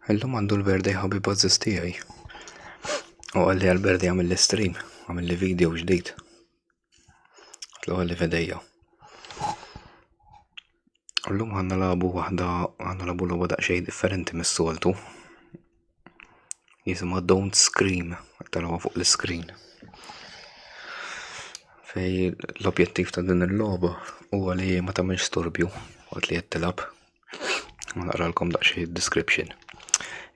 Illum għandu l-birthday ħabib għazziz tiegħi. U għalli għal-birthday għamil l-stream, għamil li video ġdid. Tlu għalli fedejja. Illum għanna labu l-għaba daqxej differenti mis-soltu. Jisima Don't Scream, tal-għaba fuq l-screen. Fej l-objettiv ta' din il-loba u għalli ma tamilx storbju, għat li jettilab. Ma naqralkom daqxej description.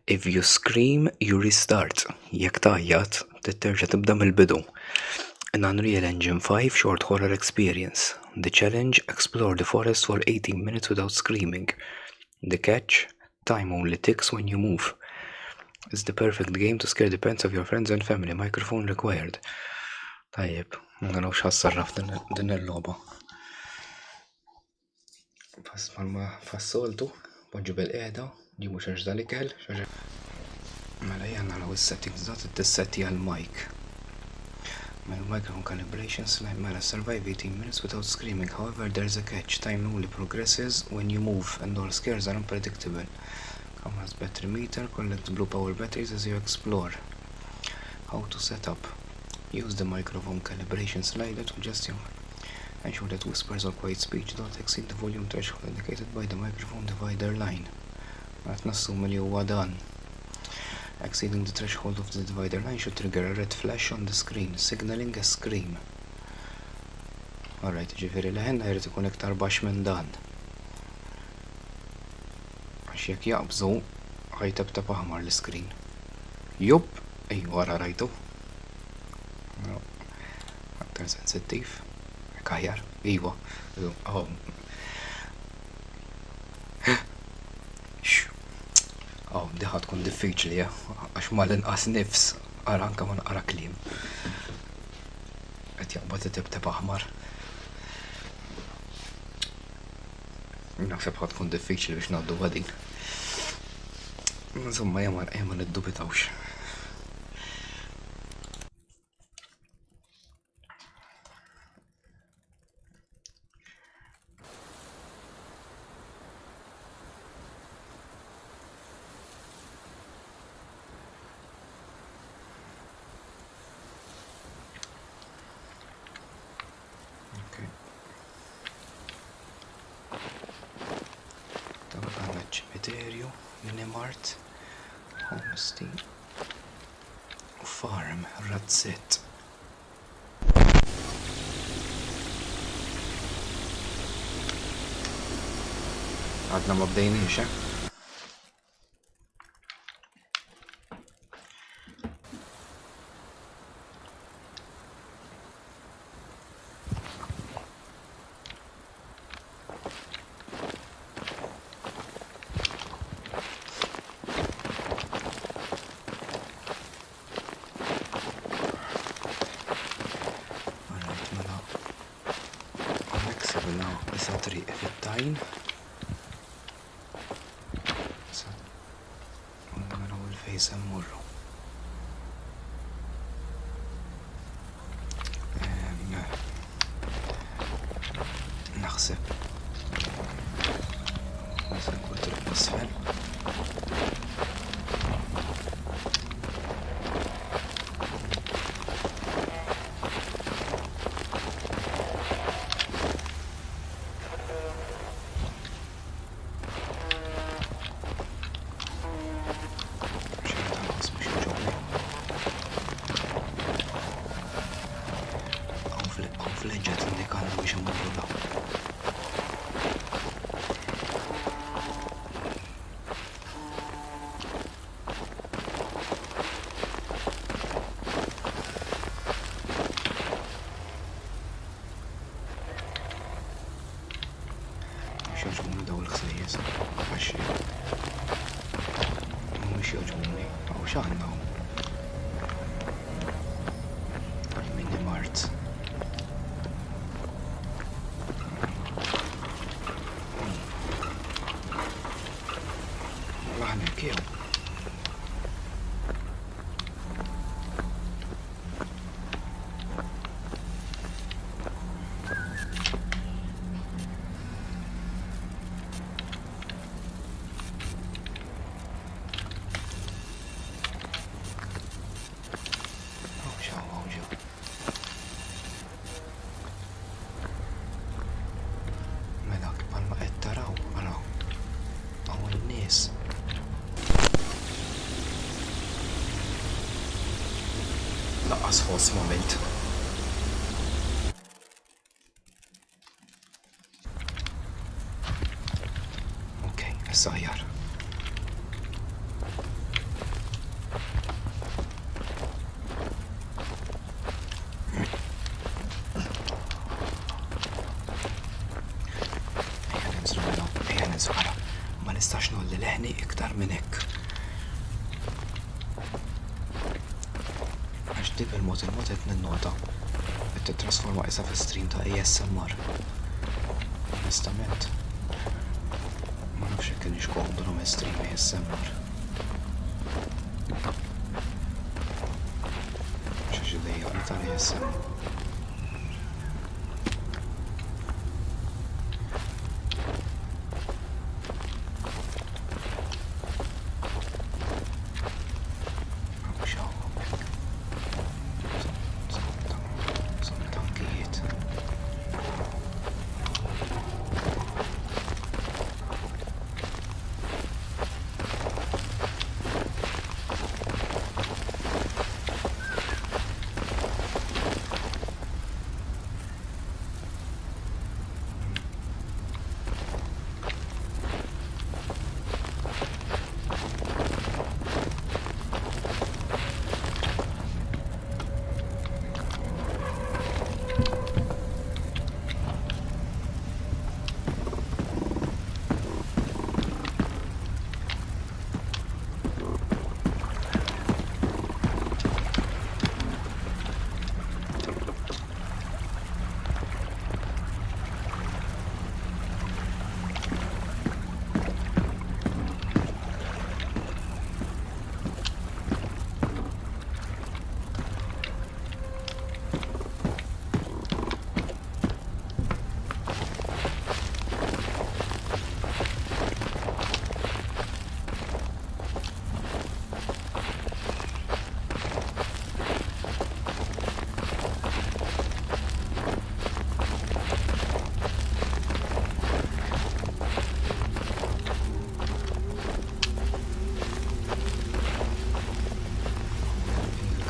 If you scream, you restart. Jek taħjat, titterġa tibda mill-bidu. An Unreal Engine 5 short horror experience. The challenge, explore the forest for 18 minutes without screaming. The catch, time only ticks when you move. It's the perfect game to scare the pets of your friends and family. Microphone required. Tajjeb, ma nafx ħassarraf din il-loba. Fassoltu, poġġu bil-qeda, ġibu xaġ dal-ikel, mela janna law il-settings dat it-tissetti għal-mic. Mela microphone calibration slide mela survive 18 minutes without screaming. However, there's a catch. Time only progresses when you move and all scares are unpredictable. Camera's battery meter, collect blue power batteries as you explore. How to set up. Use the microphone calibration slider to adjust your ensure that whispers or quiet speech don't exceed the volume threshold indicated by the microphone divider line. Għat nassum li huwa dan. Exceeding the threshold of the divider line should trigger a red flash on the screen, signaling a scream. Alright, ġifiri leħenna jirrit ikun iktar baxx minn dan. Għax jek jaqbżu, ħajtab aħmar l-screen. Jupp, wara rajtu. Aktar sensittiv. Kajar, iwa. Diħat kun diffiċli, għax ma l-inqas nifs, għara anka ma naqra klim. Għet jaqbat tibteb aħmar. Naħseb ħat kun diffiċli biex naddu għadin. Insomma, jaman id-dubitawx. Cemeterio, Minimart, Honesty, Farm, Razzet. Għadna ma bdejniex, Issa triq fit-tajn. Naraw il-fejn se mmorru. Naħseb. Se nkun triq b'isfel. Fleġġet li kandu biex immorru daw. Mux joġbuni daw il-ħsejjes, għax mux joġbuni, għaw xaħna Minimart. Kiew. Fast moment. Okay, issa ħjar. Ma nistax nolli leħni iktar minn hekk. Għax dik il-mod qed ninnota qed titrasforma qisha fi stream ta' ASMR. Onestament, ma nafx hekk kienx komdu nagħmel stream ASMR. Xi dejjaqni tal-ASMR.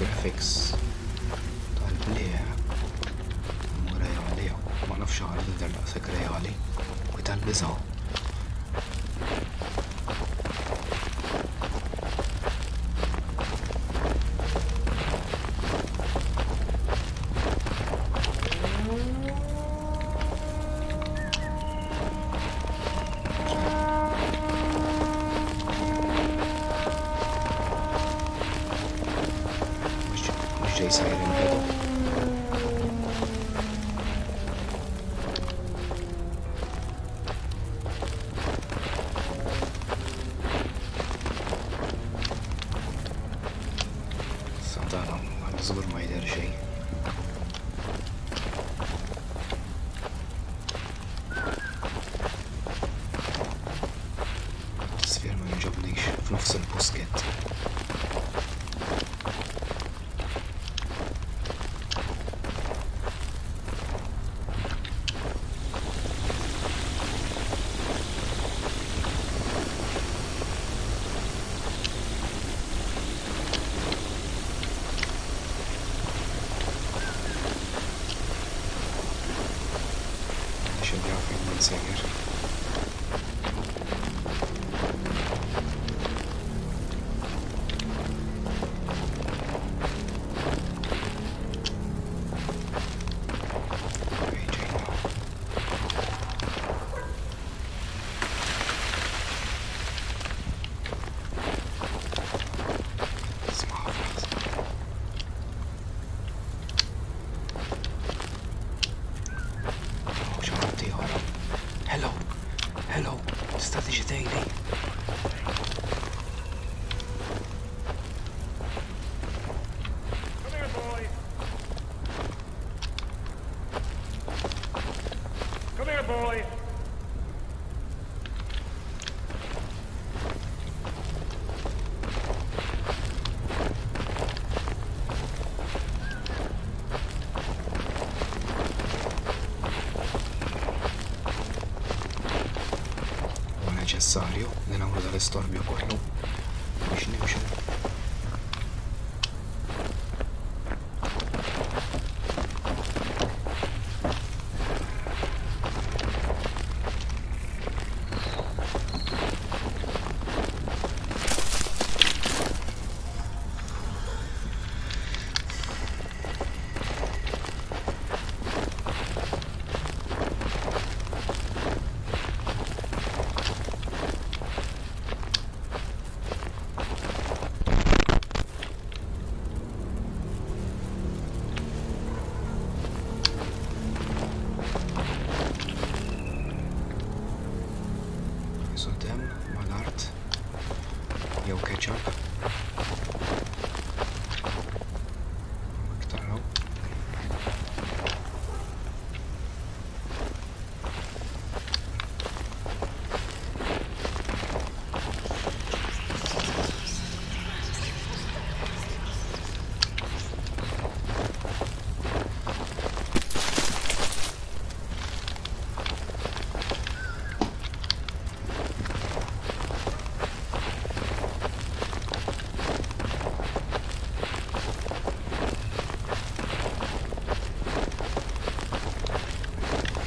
Graphics tal-bleħ mu reali, ma nafx ħaġa tidher daqshekk reali u tal-biżgħu. Ġej sajr inħedu. Santana, għandu żgur ma jidher xejn. Tisfir ma jinġobnix f'nofs il-buskett. Xegrafin minn seger. Hello, tista' tiġi tgħidli? Come here, boy. Come here, boy. Neċessarju li nagħmlu dal-istorbju kollu biex nimxu. jew ketchup. Taraw.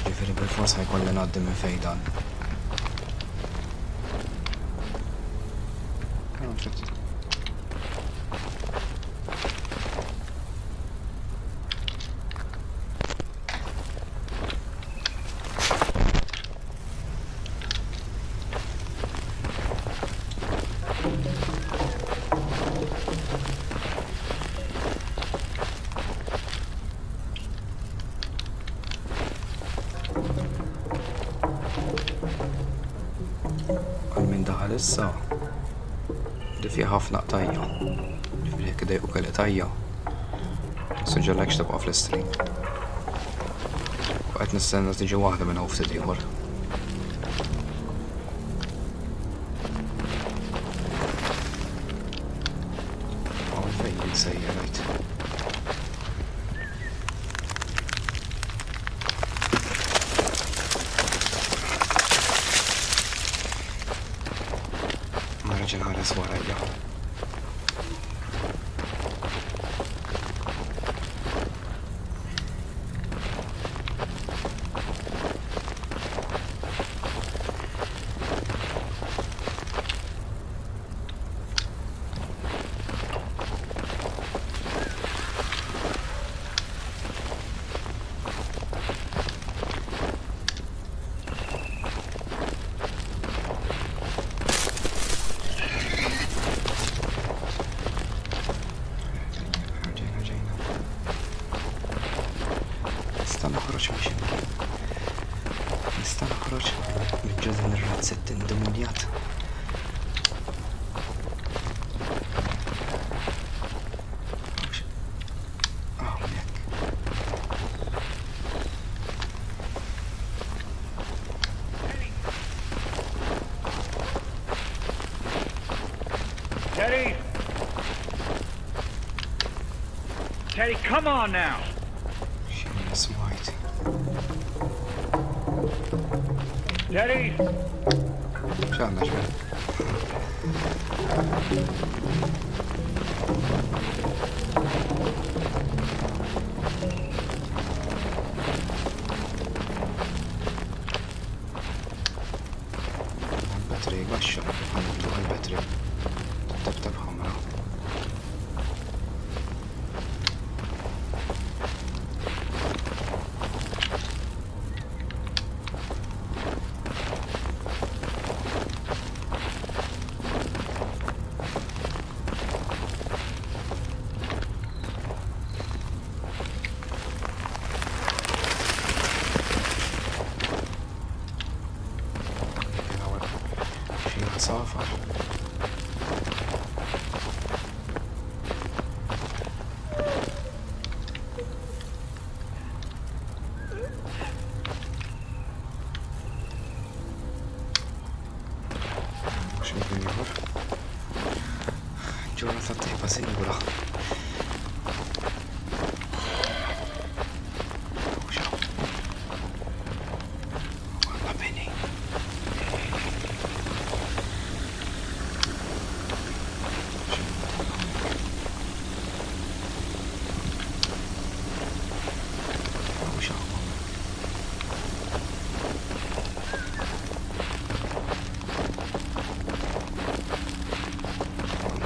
Ġifiri bil-fors ħajkolli ngħaddi minn fejn dan. Għal min daħal issa li fih ħafna qtajja. Ġifieri jekk idejqu kelli tajja. Suġġerlekx tibqa' fl-istring. U qed nistenna tiġi waħda minn hawn ftit ieħor. Hawn fejn jinsejjerajt. Ġen ħares warajja. Nista' noħroġ minn ir-razzett indemonjat. Teddy! Teddy, come on now! Smajt. Teddy! X'għandna x'għandna? Għal-batri, għaxxa, għal-batri. Tab ħamra. Safar. X'nifhem ieħor? Ġurnata tajba sinjura.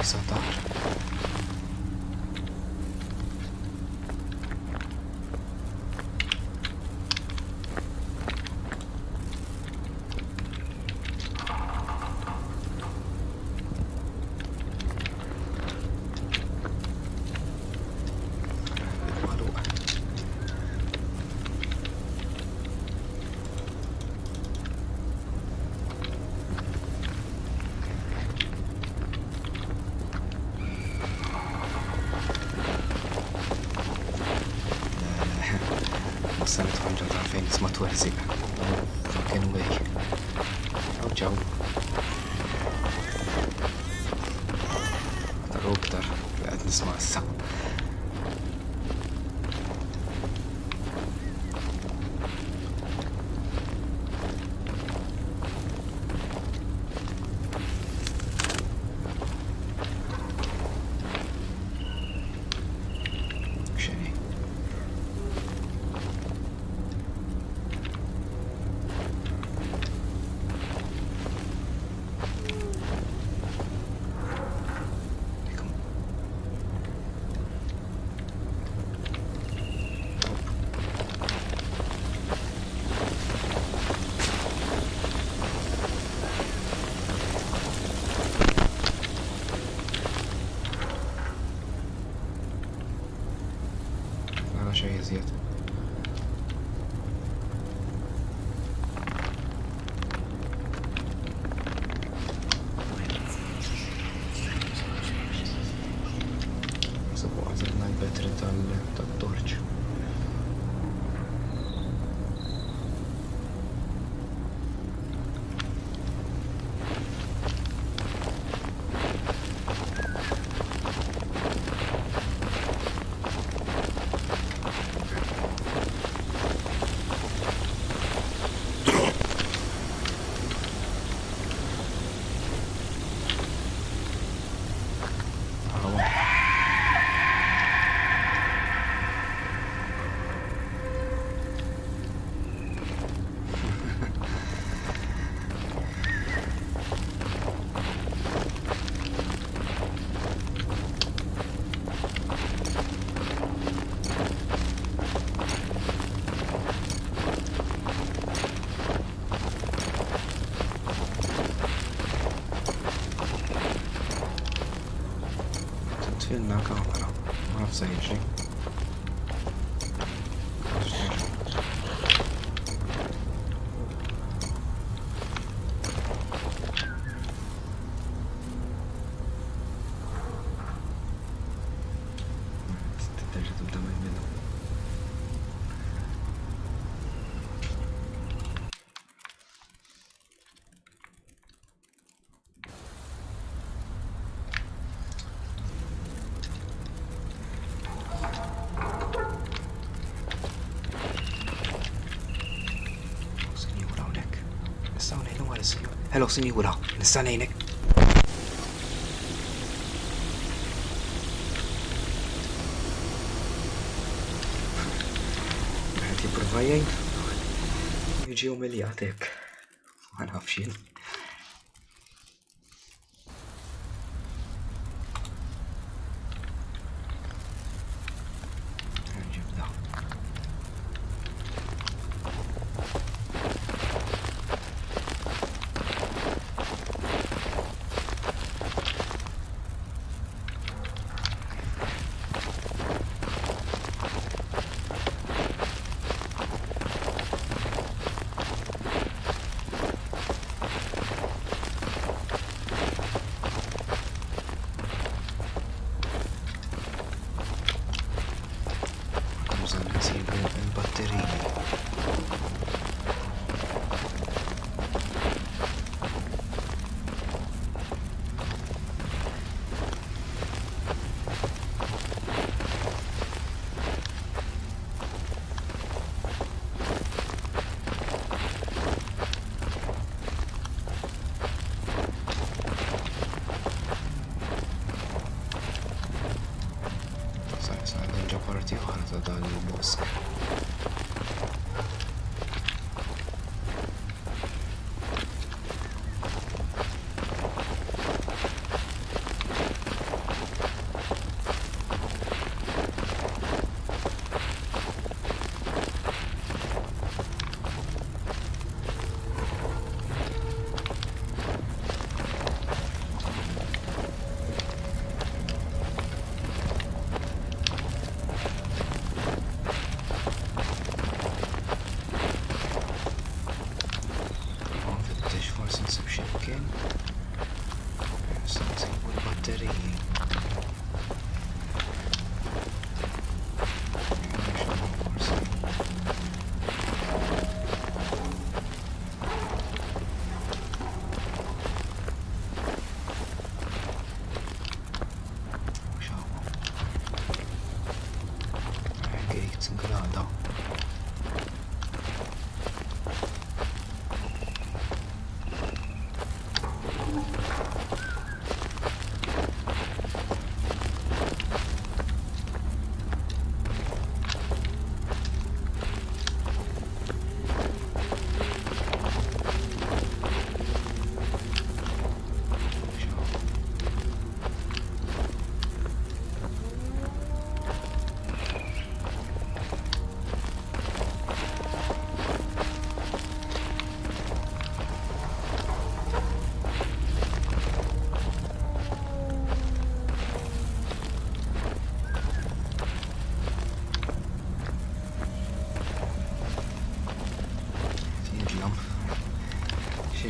Satar. Warzika. Fucking way. Ciao ciao. Aktar u aktar li qed nisma' issa. X'inhi? Dikom. Nara xejn iżjed. Sabu għazilna l-betri tal-torċ. Għawa. Tfilna kamera. Ma nafsa jiġri. Terġa' tibda mill-bidu. Sinjura hawnhekk. Nistgħu ngħidu wara s-sinjura. Hello, sinjura. Nista' ngħinek? Qed jipprova jgħid. Jiġi umiljat hekk. Ma nafx jien. Ġibda.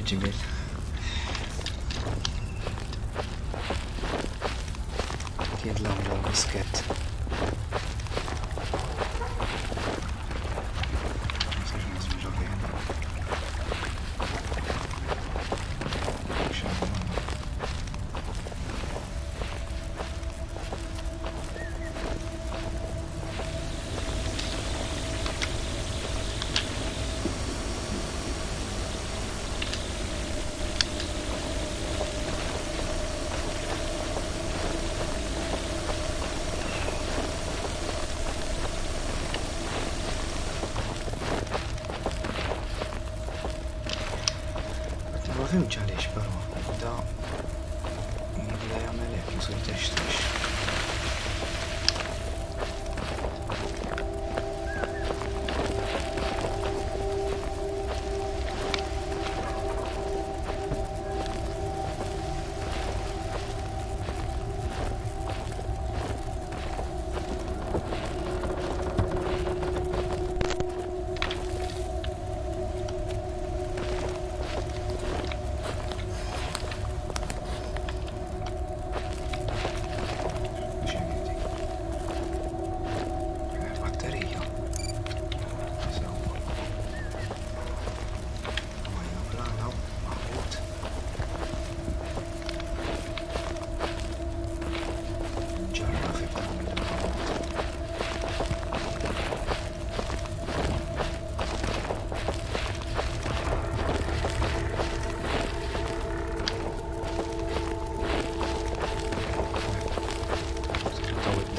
ġibir. Kien l-għamlu bisket. Ma fimx għaliex però da jibda jagħmel hekk ma sejtex.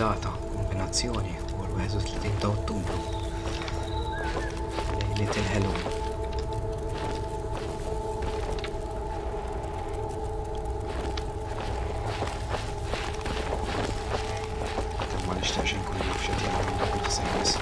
Data kombinazzjoni u l-31 ta' Ottubru. Little Hello. Ma nixtieqx inkun naf x'qed jagħmlu dak il-ħsejjes.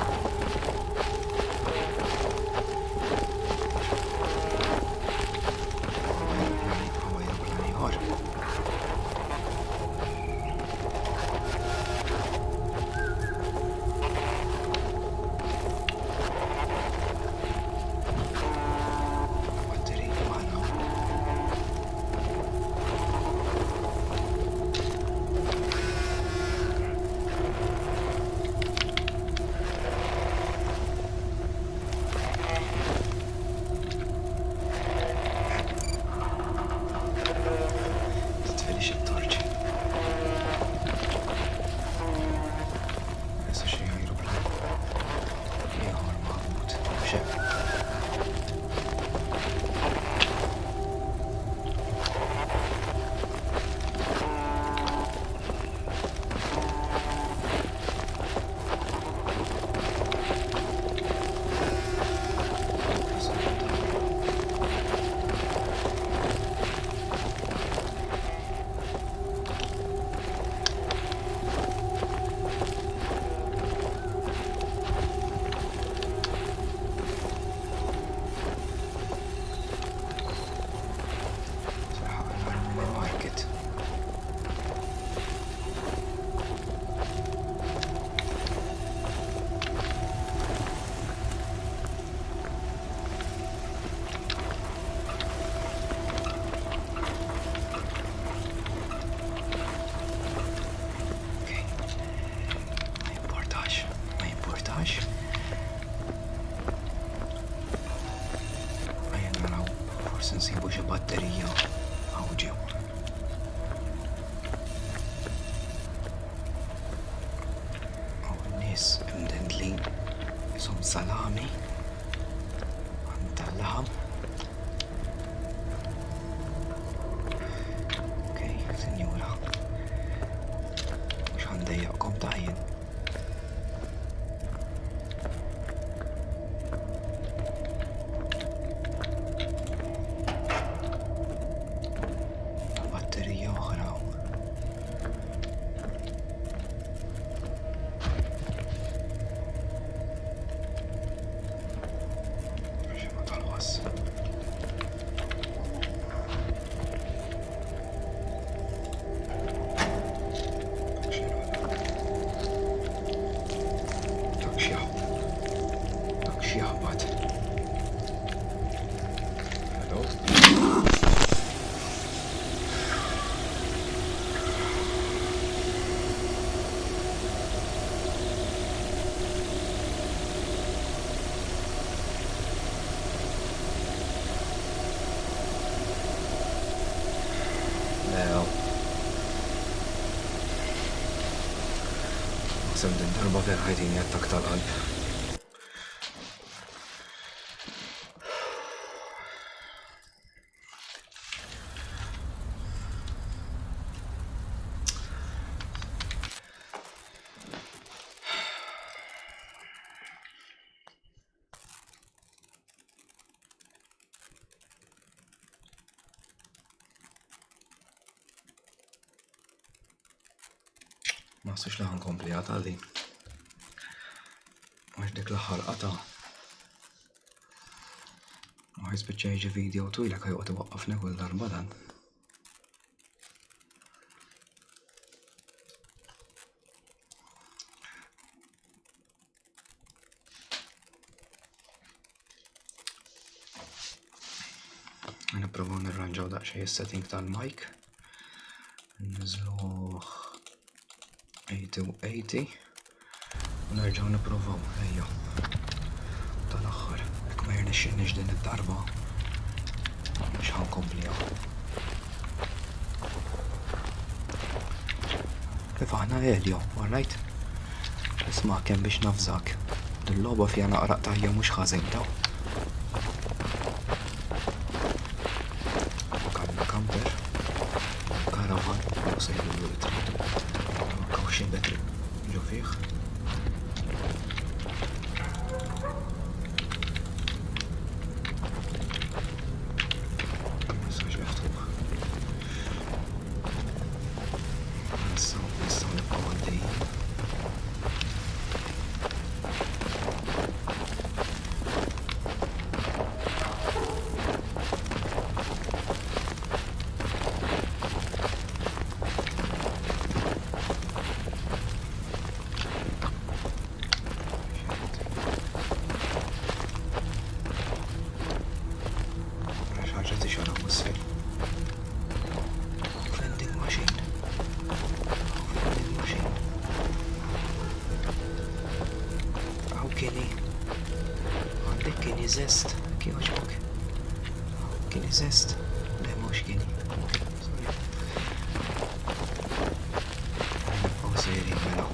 Naħseb din darba vera ħajdini attak tal-qalb. Ma s-sux laħan kompli għata di. Għax dik l-ħar qata. Ma jisbicċa jġi video twila kaj għati waqqafni kull darba dan. Nipprovaw nirranġaw daqxej is-setting tal-mic. Nizluħ 80 u 80 u nerġaw nipprovaw, ejja. Tal-axħar, jekk ma jirnexxinniex din id-darba, mhux ħankompliha. Kif aħna Elio, alright? Isma' kemm biex nafżak. Dil-logħba fiha naqraq tajja mhux ħażin daw. Camper, caravan, u sejlu l-tridu. Kawxin betri, ġo fiħ. Messaġ meftuħ. Nistaw nibqaw għaddejjin. Zest, kien oġbok. Kien zest, le mux kien. Nibqaw sejri mela.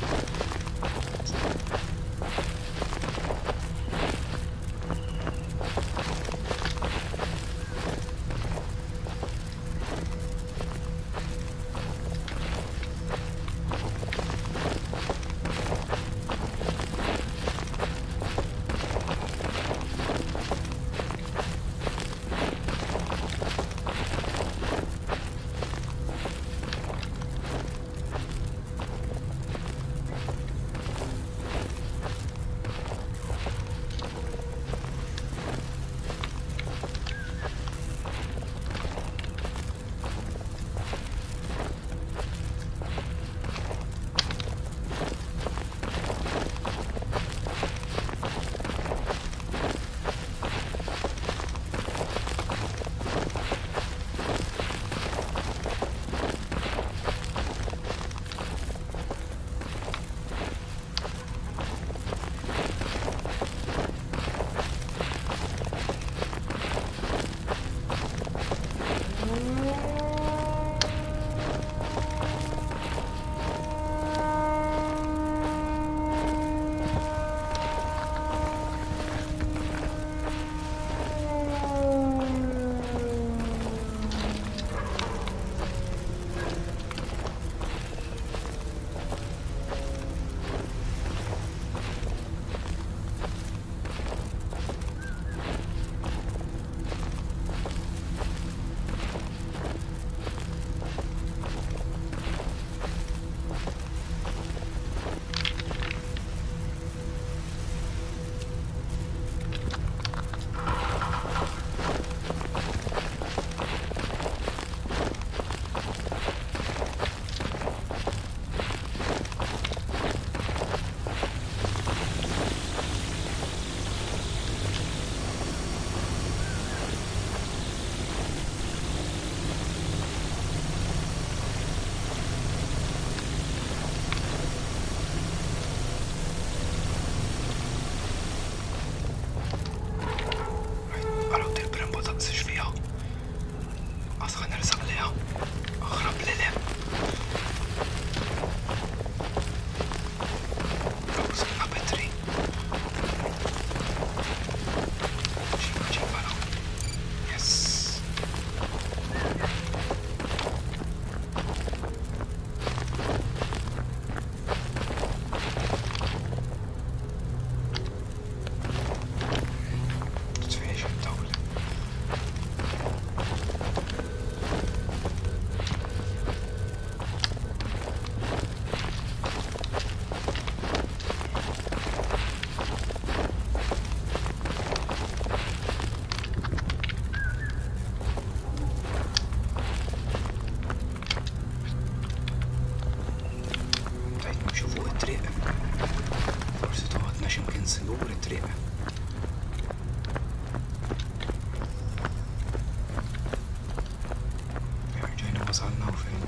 fejn.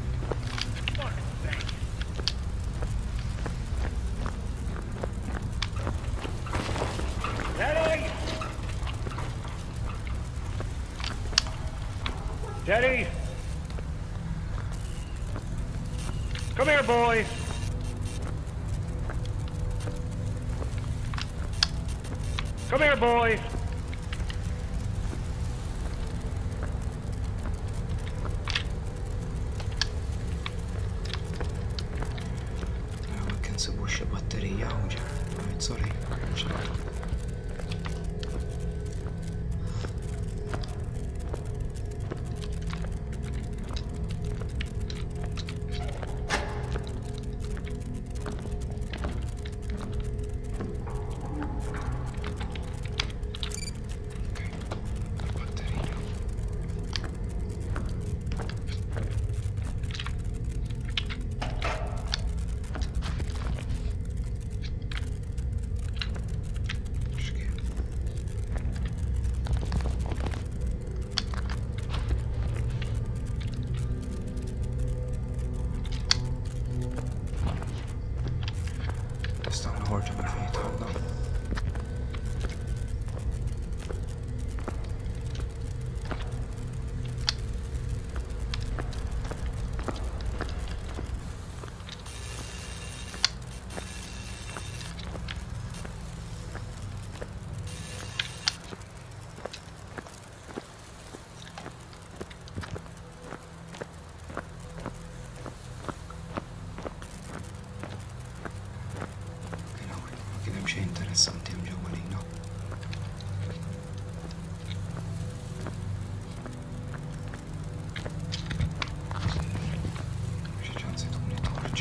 Teddy! Teddy! Come here, boys! Come here, boys! Ma kien sibu xi batterija u ġa. Sorry, mhux nagħmel. Ħorġu minn fejn tħalla. Xejn interessanti hemm ġewwa lejna. Xi ċansi tkun toħroġ.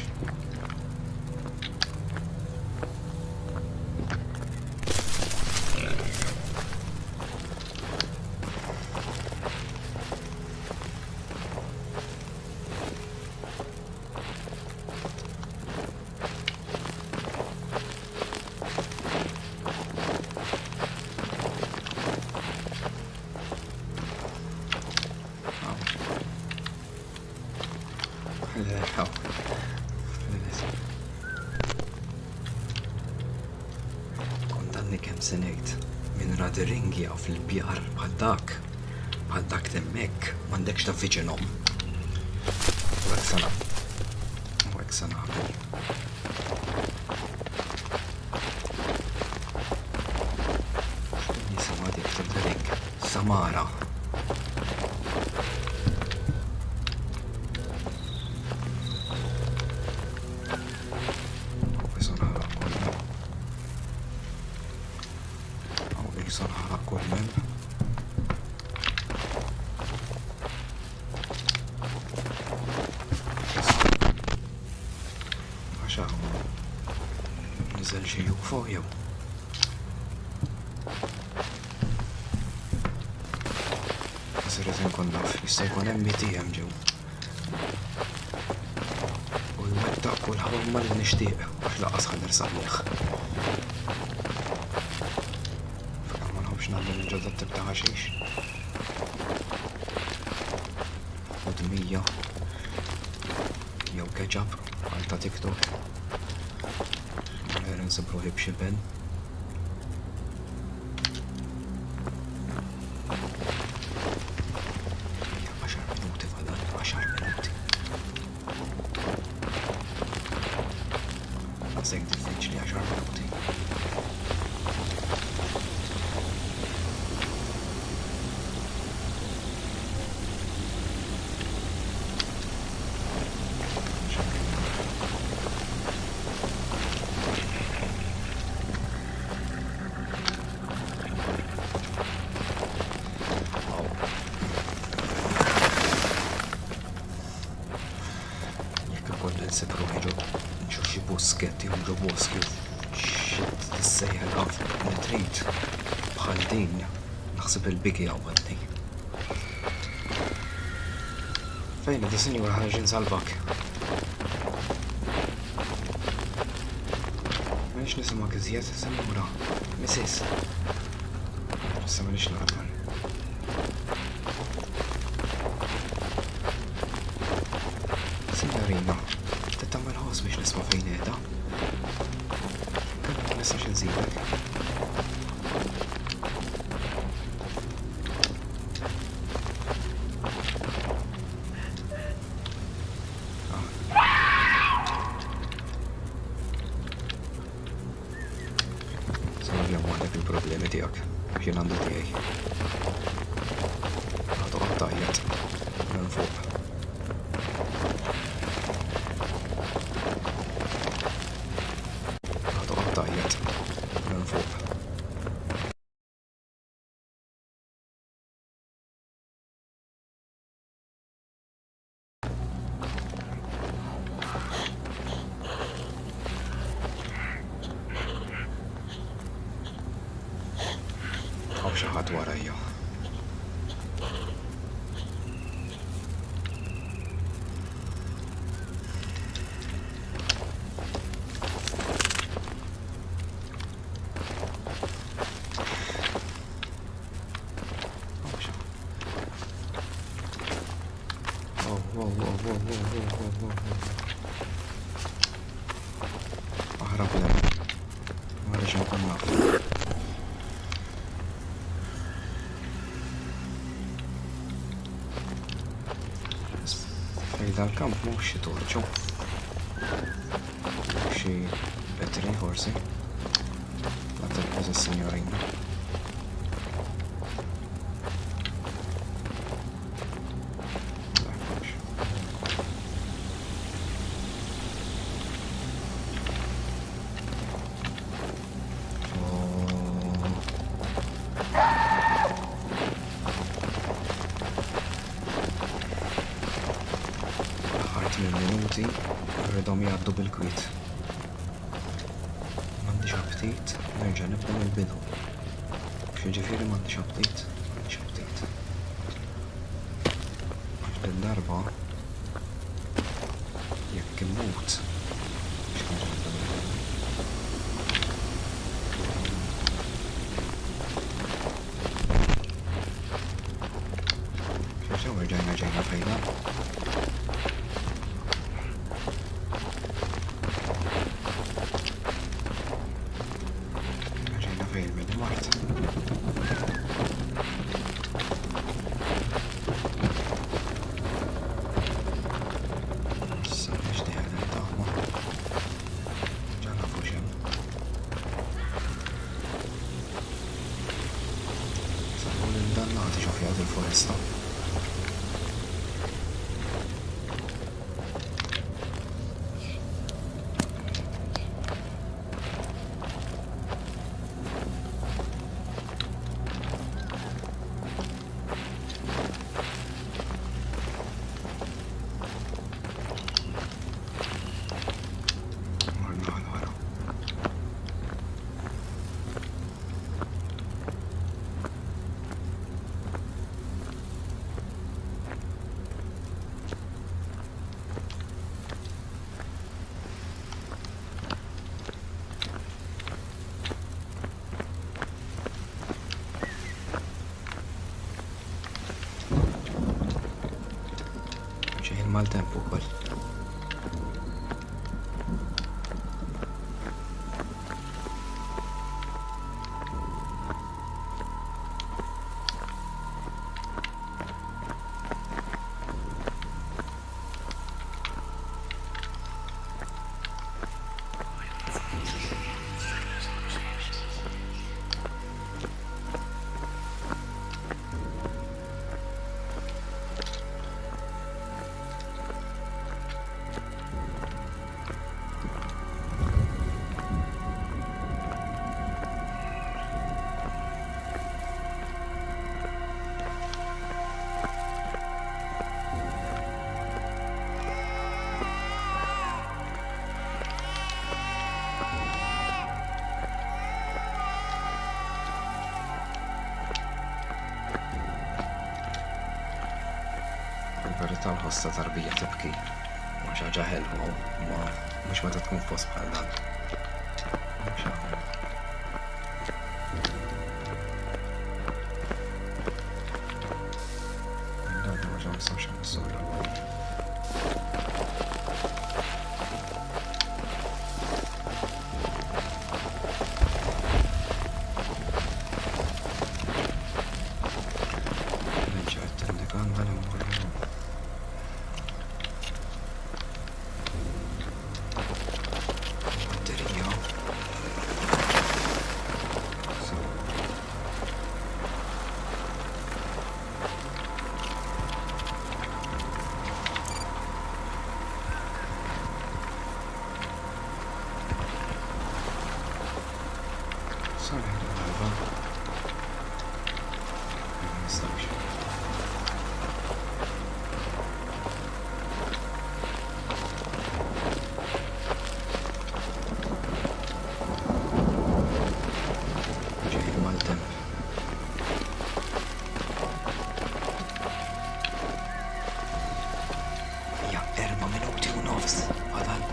Kondanni kemm se ngħid minn radiringi jew fil-bjar bħal dak temmek m'għandekx taffiċinhom. U hekk sa nagħmel. Nisimgħu dik radiring Samara. صراحة كلن عشان نزل شي فوق يوم بس لازم نكون نعرف يصير يكون hemm ATM ġew u jwettaq kull ħolma li nixtieq għax laqas ħadd nirsaqnieh. Nagħmel il-ġodda tibda ħaxix. U dmija jew keċab għal ta' TikTok. Għal nsibru b'xi pen. Għasek diffiċli 10 minuti. Nsibru ġo xi busketti u ġo boski xit tissejħel għaf nitrit bħal din naħseb il-bigi għawadni. Fejn id sinjura ħarġin salvak. M'għandix nisimgħek iżjed, sinjura, Mrs. Issa m'għandix naqbel. Ejja, t-tammel ħos biex nisma fejn qiegħda. Ma nistax inżidek. Il-problemi tiegħek biex jien għandu tiegħi. Għadu għattajjat minn fuq. Għadu għattajjat minn fuq. Għaw xi ħadd warajja. Aħrab le. Ma rridx nkun naf. Dal-kamp mux xi torċu. Xi betri forsi. La terpoza signorina. Minuti rridhom jgħaddu bil-kwit. M'għandix aptit, nerġa' nibda mill-bidu. X'jiġifieri m'għandix aptit, m'għandix aptit. Għax din-darba jekk immut x'nerġa' nibda mill-bidu. X'sew ġejna fejna. Dannati ġo fjad il-foresta. Mal-tempo wkoll. Il-verità l-ħossa tarbija tibki. Mhux ħaġa ħelwa, ma mhux meta tkun fost bħal dan. Dan ma ġew nistgħux nissura. Nistawx. Ġejju mal-temp. Ja, 4 minuti u nofs. Għadal.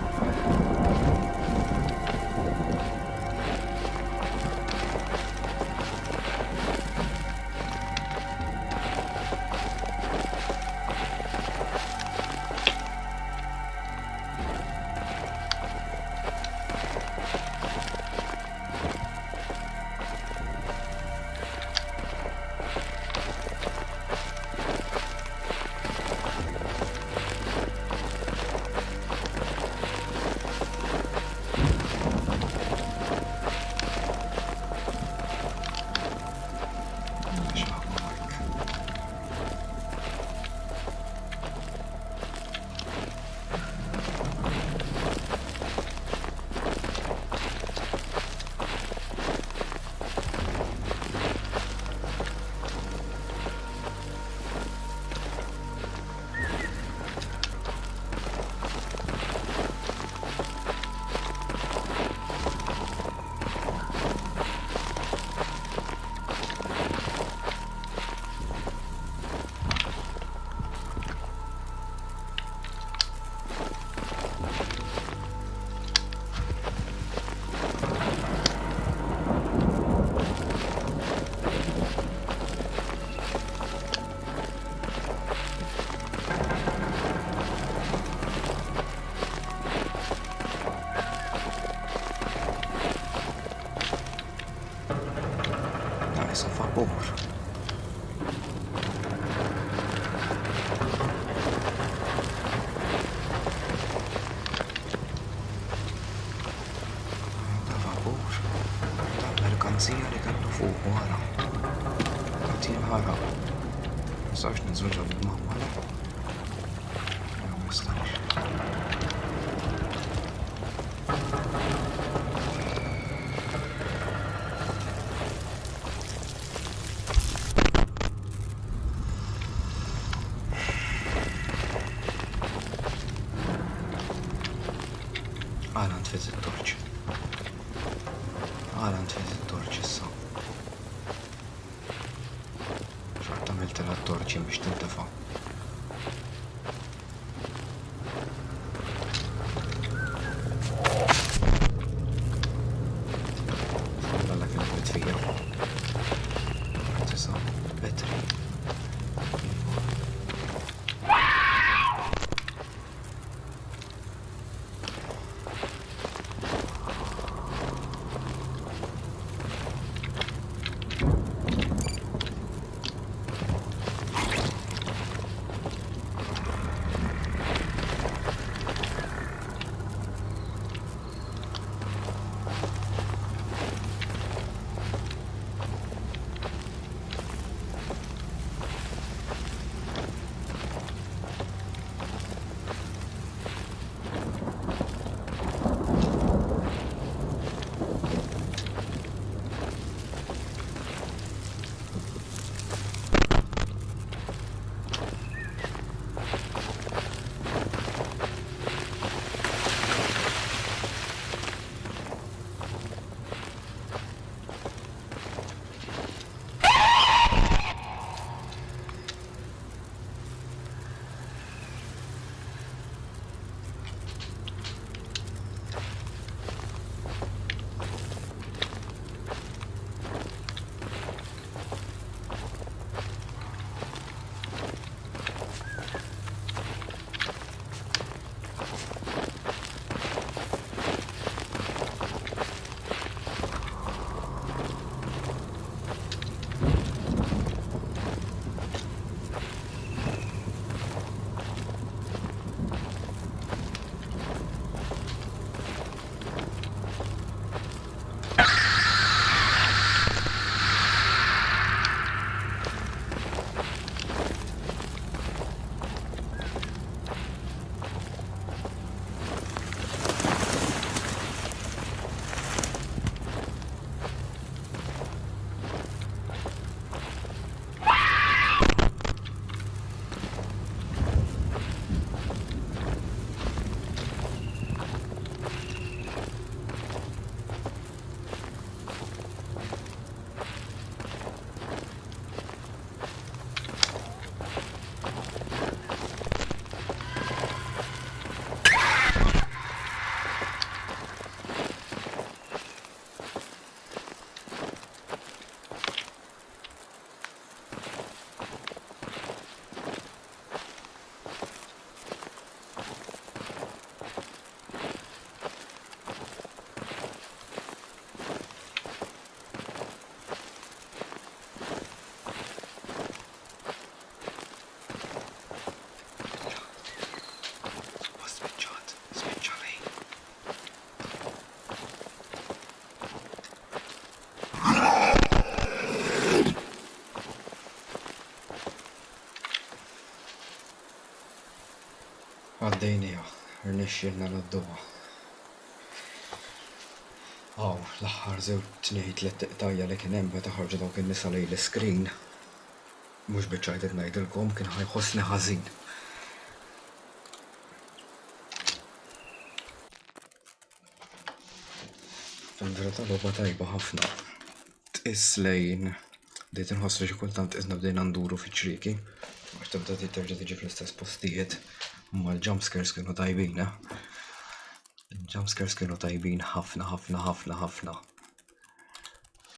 Issa favur. Ta' favur. Ta' merkanzija li kellu fuq wara. Għati nħarab. Nistax nizulġa bil-mamma, le? Ma nistax. Għala nfiz il-torċ. Għala nfiz il-torċ issa. Xort għamilt l-torċi biex tintefa'. Għalla kienet bitfija. Tisa, betri. Għaddejnija, rnexxilna l-odduwa. Aw, l-aħħar tnejn tliet tiqtajja li kien hemm meta ħarġu dawk in-nisa lejn l-iskrin. Mhux biċċajt ngħidilkom kien ħajħossni ħażin. Fil-verità logħba tajba ħafna. Tqis lejn bdejt inħoss li xi kultant qisna bdejna nduru fiċ-ċrieki. Għax tibda terġa' tiġi fl-istess postijiet. Ma l-jumpscares kienu tajbin, Il-jumpscares kienu tajbin ħafna.